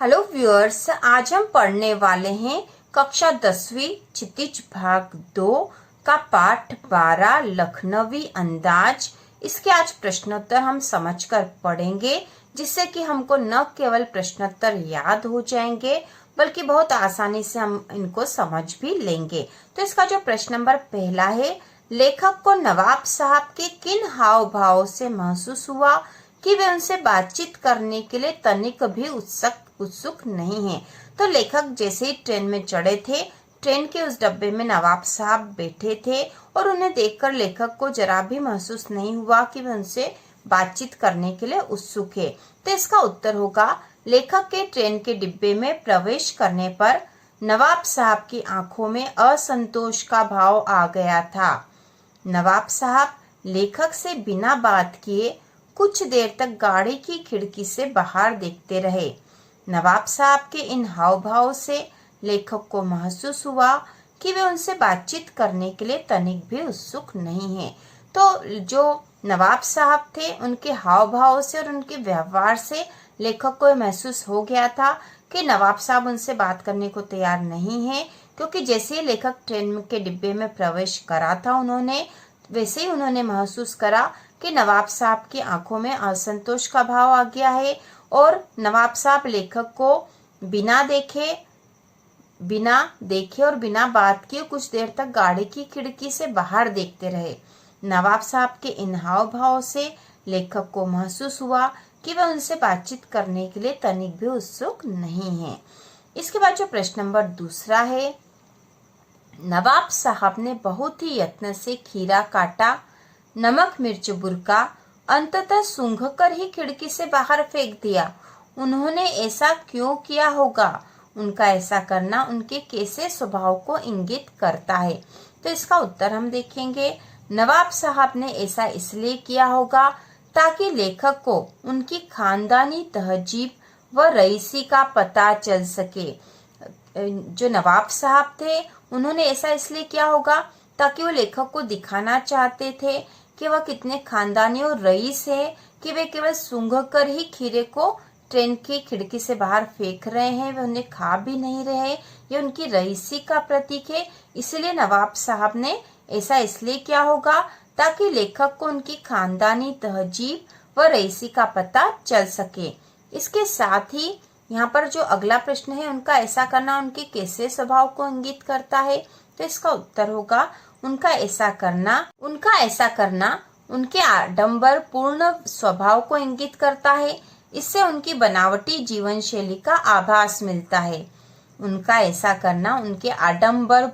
Hello viewers, आज हम पढ़ने वाले हैं कक्षा 10वीं क्षितिज भाग 2 का पाठ 12 लखनवी अंदाज। इसके आज प्रश्नोत्तर हम समझकर पढ़ेंगे, जिससे कि हमको न केवल प्रश्नोत्तर याद हो जाएंगे बल्कि बहुत आसानी से हम इनको समझ भी लेंगे। तो इसका जो प्रश्न नंबर पहला है, लेखक को नवाब साहब के किन हाव भाव से महसूस हुआ कि वे उनसे बातचीत करने के लिए तनिक भी उत्सुक नहीं है। तो लेखक जैसे ही ट्रेन में चढ़े थे, ट्रेन के उस डब्बे में नवाब साहब बैठे थे और उन्हें देखकर लेखक को जरा भी महसूस नहीं हुआ कि वे उनसे बातचीत करने के लिए उत्सुक है। तो इसका उत्तर होगा, लेखक के ट्रेन के डिब्बे में प्रवेश करने पर नवाब साहब की आंखों में असंतोष का भाव आ गया था। नवाब साहब लेखक से बिना बात किए कुछ देर तक गाड़ी की खिड़की से बाहर देखते रहे। नवाब साहब के इन हाव भाव से लेखक को महसूस हुआ कि वे उनसे बातचीत करने के लिए तनिक भी उत्सुक नहीं है। तो जो नवाब साहब थे, उनके हाव भाव से और उनके व्यवहार से लेखक को महसूस हो गया था कि नवाब साहब उनसे बात करने को तैयार नहीं है, क्योंकि जैसे ही लेखक ट्रेन के डिब्बे में प्रवेश करा था उन्होंने, वैसे ही उन्होंने महसूस करा कि नवाब साहब की आंखों में असंतोष का भाव आ गया है और नवाब साहब लेखक को बिना देखे और बिना बात किए कुछ देर तक गाड़ी की खिड़की से बाहर देखते रहे। नवाब साहब के इन हाव भाव से लेखक को महसूस हुआ कि वह उनसे बातचीत करने के लिए तनिक भी उत्सुक नहीं है। इसके बाद जो प्रश्न नंबर दूसरा है, नवाब साहब ने बहुत ही यत्न से खीरा काटा, नमक मिर्च बुरका, अंततः सूंघकर ही खिड़की से बाहर फेंक दिया। उन्होंने ऐसा क्यों किया होगा? उनका ऐसा करना उनके कैसे स्वभाव को इंगित करता है? तो इसका उत्तर हम देखेंगे। नवाब साहब ने ऐसा इसलिए किया होगा ताकि लेखक को उनकी खानदानी तहजीब व रईसी का पता चल सके। जो नवाब साहब थे, उन्होंने ऐसा इसलिए किया होगा ताकि वो लेखक को दिखाना चाहते थे कि वह कितने खानदानी और रईस है, कि वे केवल सूंघकर ही खीरे को ट्रेन की खिड़की से बाहर फेंक रहे हैं, वे उन्हें खा भी नहीं रहे। ये उनकी रईसी का प्रतीक है। इसलिए नवाब साहब ने ऐसा इसलिए किया होगा ताकि लेखक को उनकी खानदानी तहजीब व रईसी का पता चल सके। इसके साथ ही यहाँ पर जो अगला प्रश्न है, उनका ऐसा करना उनके कैसे स्वभाव को इंगित करता है? तो इसका उत्तर होगा, उनका ऐसा करना उनके आडंबर पूर्ण स्वभाव को इंगित करता है। इससे उनकी बनावटी जीवन शैली का आभास मिलता है। उनका ऐसा करना उनके आडंबर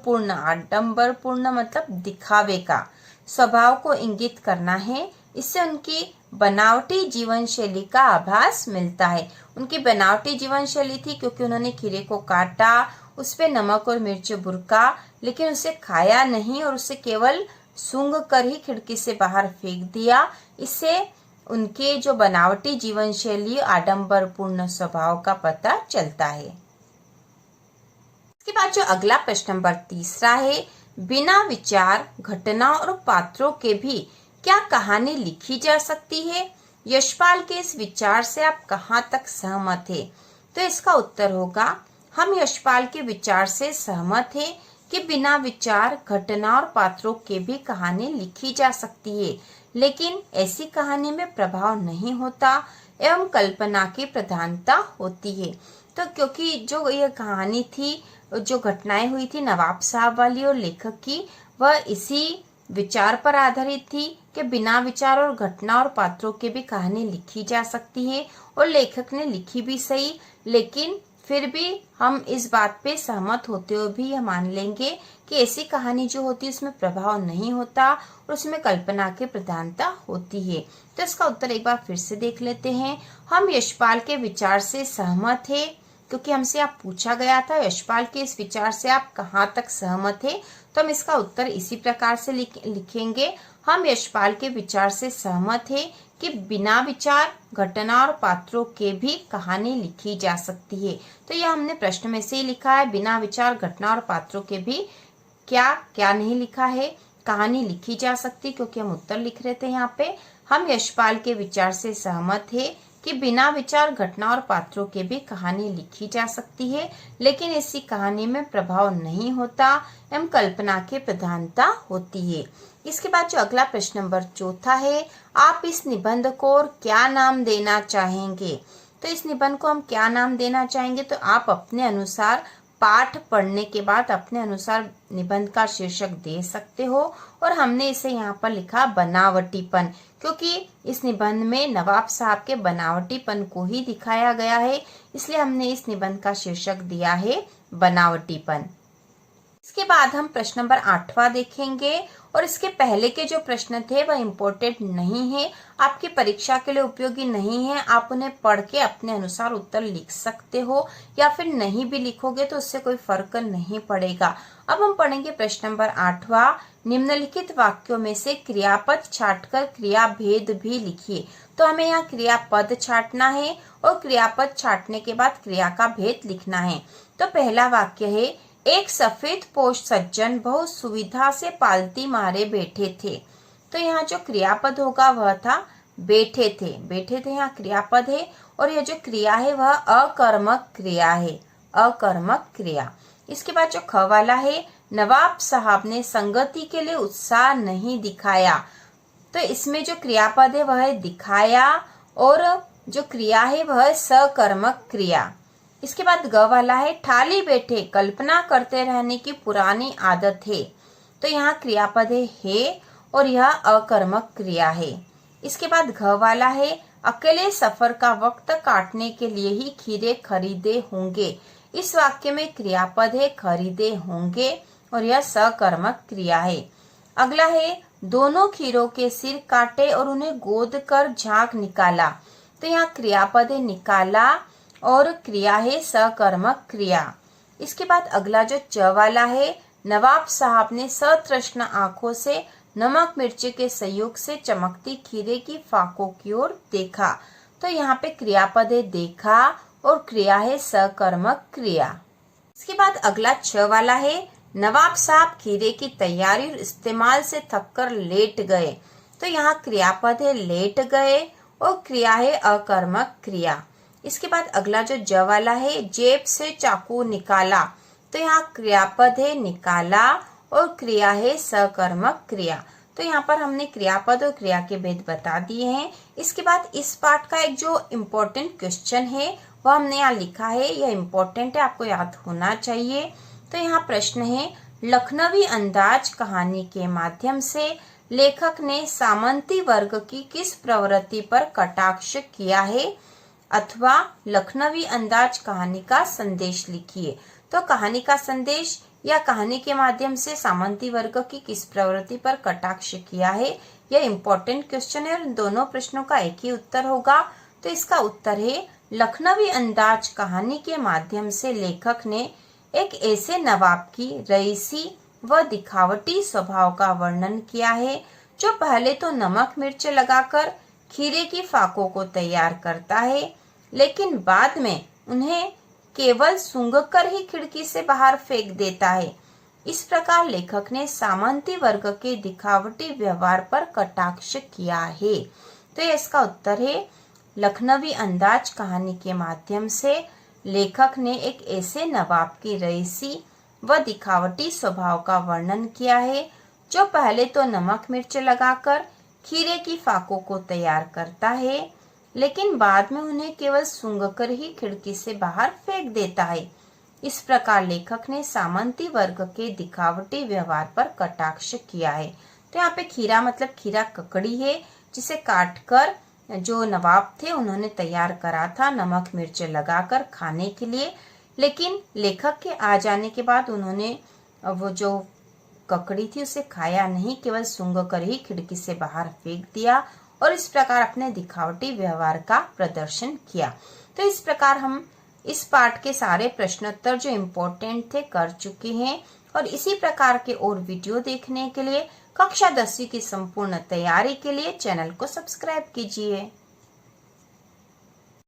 पूर्ण मतलब दिखावे का स्वभाव को इंगित करना है। इससे उनकी बनावटी जीवन शैली का आभास मिलता है। उनकी बनावटी जीवन शैली थी क्योंकि उन्होंने खीरे को काटा, उस पे नमक और मिर्च बुरका, लेकिन उसे खाया नहीं और उसे केवल सूंघ कर ही खिड़की से बाहर फेंक दिया। इससे उनके जो बनावटी जीवन शैली, आडंबर पूर्ण स्वभाव का पता चलता है। इसके बाद जो अगला प्रश्न नंबर तीसरा है, बिना विचार, घटना और पात्रों के भी क्या कहानी लिखी जा सकती है? यशपाल के इस विचार से आप कहाँ तक सहमत है? तो इसका उत्तर होगा, हम यशपाल के विचार से सहमत हैं कि बिना विचार, घटना और पात्रों के भी कहानी लिखी जा सकती है, लेकिन ऐसी कहानी में प्रभाव नहीं होता एवं कल्पना की प्रधानता होती है। तो क्योंकि जो ये कहानी थी, जो घटनाएं हुई थी नवाब साहब वाली और लेखक की, वह इसी विचार पर आधारित थी कि बिना विचार और घटना और पात्रों के भी कहानी लिखी जा सकती है, और लेखक ने लिखी भी सही, लेकिन फिर भी हम इस बात पे सहमत होते हुए भी यह मान लेंगे कि ऐसी कहानी जो होती है उसमें प्रभाव नहीं होता और उसमें कल्पना की प्रधानता होती है। तो इसका उत्तर एक बार फिर से देख लेते हैं। हम यशपाल के विचार से सहमत है, क्योंकि हमसे आप पूछा गया था यशपाल के इस विचार से आप कहाँ तक सहमत है, तो हम इसका उत्तर इसी प्रकार से लिखेंगे। हम यशपाल के विचार से सहमत है कि बिना विचार, घटना और पात्रों के भी कहानी लिखी जा सकती है। तो यह हमने प्रश्न में से ही लिखा है, बिना विचार, घटना और पात्रों के भी क्या नहीं लिखा है, कहानी लिखी जा सकती, क्योंकि हम उत्तर लिख रहे थे यहाँ पे। हम यशपाल के विचार से सहमत है कि कि बिना विचार घटना और पात्रों के भी कहानी लिखी जा सकती है, लेकिन इसी कहानी में प्रभाव नहीं होता एवं कल्पना की प्रधानता होती है। इसके बाद जो अगला प्रश्न नंबर 4 है, आप इस निबंध को और क्या नाम देना चाहेंगे? तो इस निबंध को हम क्या नाम देना चाहेंगे? तो आप अपने अनुसार पाठ पढ़ने के बाद अपने अनुसार निबंध का शीर्षक दे सकते हो, और हमने इसे यहाँ पर लिखा बनावटीपन, क्योंकि इस निबंध में नवाब साहब के बनावटीपन को ही दिखाया गया है, इसलिए हमने इस निबंध का शीर्षक दिया है बनावटीपन। इसके बाद हम प्रश्न नंबर 8वां देखेंगे, और इसके पहले के जो प्रश्न थे वह इम्पोर्टेंट नहीं है, आपकी परीक्षा के लिए उपयोगी नहीं है। आप उन्हें पढ़ के अपने अनुसार उत्तर लिख सकते हो, या फिर नहीं भी लिखोगे तो उससे कोई फर्क नहीं पड़ेगा। अब हम पढ़ेंगे प्रश्न नंबर 8वां। निम्नलिखित वाक्यों में से क्रियापद छांटकर क्रिया भेद भी लिखिए। तो हमें यहाँ क्रियापद छांटना है और क्रियापद छांटने के बाद क्रिया का भेद लिखना है। तो पहला वाक्य है, एक सफेद पोश सज्जन बहुत सुविधा से पालती मारे बैठे थे। तो यहाँ जो क्रियापद होगा वह था बैठे थे। बैठे थे यहाँ क्रियापद है, और यह जो क्रिया है वह अकर्मक क्रिया है, अकर्मक क्रिया। इसके बाद जो ख वाला है, नवाब साहब ने संगति के लिए उत्साह नहीं दिखाया। तो इसमें जो क्रियापद है वह है दिखाया, और जो क्रिया है वह है सकर्मक क्रिया। इसके बाद ग वाला है, ठाली बैठे कल्पना करते रहने की पुरानी आदत है। तो यहाँ क्रियापद है और यह अकर्मक क्रिया है। इसके बाद घ वाला है, अकेले सफर का वक्त काटने के लिए ही खीरे खरीदे होंगे। इस वाक्य में क्रियापद है खरीदे होंगे, और यह सकर्मक क्रिया है। अगला है, दोनों खीरों के सिर काटे और उन्हें गोद कर झाग निकाला। तो यहाँ क्रियापद है निकाला, और क्रिया है सकर्मक क्रिया। इसके बाद अगला जो च वाला है, नवाब साहब ने सतृष्ण आंखों से नमक मिर्ची के संयोग से चमकती खीरे की फाकों की ओर देखा। तो यहाँ पे क्रियापद है देखा, और क्रिया है सकर्मक क्रिया। इसके बाद अगला छ वाला है, नवाब साहब खीरे की तैयारी और इस्तेमाल से थककर लेट गए। तो यहाँ क्रियापद है लेट गए, और क्रिया है अकर्मक क्रिया। इसके बाद अगला जो ज वाला है, जेब से चाकू निकाला। तो यहाँ क्रियापद है निकाला, और क्रिया है सकर्मक क्रिया। तो यहाँ पर हमने क्रियापद और क्रिया के भेद बता दिए हैं। इसके बाद इस पाठ का एक जो इम्पोर्टेंट क्वेश्चन है वह हमने यहाँ लिखा है, यह इम्पोर्टेंट है, आपको याद होना चाहिए। तो यहाँ प्रश्न है, लखनवी अंदाज कहानी के माध्यम से लेखक ने सामंती वर्ग की किस प्रवृत्ति पर कटाक्ष किया है, अथवा लखनवी अंदाज कहानी का संदेश लिखिए। तो कहानी का संदेश या कहानी के माध्यम से सामंती वर्ग की किस प्रवृत्ति पर कटाक्ष किया है, यह इम्पोर्टेंट क्वेश्चन है, और दोनों प्रश्नों का एक ही उत्तर होगा। तो इसका उत्तर है, लखनवी अंदाज कहानी के माध्यम से लेखक ने एक ऐसे नवाब की रईसी व दिखावटी स्वभाव का वर्णन किया है, जो पहले तो नमक मिर्च लगाकर खीरे की फाकों को तैयार करता है, लेकिन बाद में उन्हें केवल सूंघकर ही खिड़की से बाहर फेंक देता है। इस प्रकार लेखक ने सामंती वर्ग के दिखावटी व्यवहार पर कटाक्ष किया है। तो इसका उत्तर है, लखनवी अंदाज कहानी के माध्यम से लेखक ने एक ऐसे नवाब की रईसी व दिखावटी स्वभाव का वर्णन किया है, जो पहले तो नमक मिर्च लगाकर खीरे की फाकों को तैयार करता है, लेकिन बाद में उन्हें केवल सूंघकर ही खिड़की से बाहर फेंक देता है। इस प्रकार लेखक ने सामंती वर्ग के दिखावटी व्यवहार पर कटाक्ष किया है। तो यहाँ पे खीरा मतलब खीरा ककड़ी है, जिसे काटकर जो नवाब थे उन्होंने तैयार करा था नमक मिर्च लगाकर खाने के लिए, लेकिन लेखक के आ जाने के बाद उन्होंने वो जो ककड़ी थी उसे खाया नहीं, केवल सूंघकर ही खिड़की से बाहर फेंक दिया, और इस प्रकार अपने दिखावटी व्यवहार का प्रदर्शन किया। तो इस प्रकार हम इस पाठ के सारे प्रश्नोत्तर जो इम्पोर्टेंट थे कर चुके हैं, और इसी प्रकार के और वीडियो देखने के लिए कक्षा 10वीं की संपूर्ण तैयारी के लिए चैनल को सब्सक्राइब कीजिए।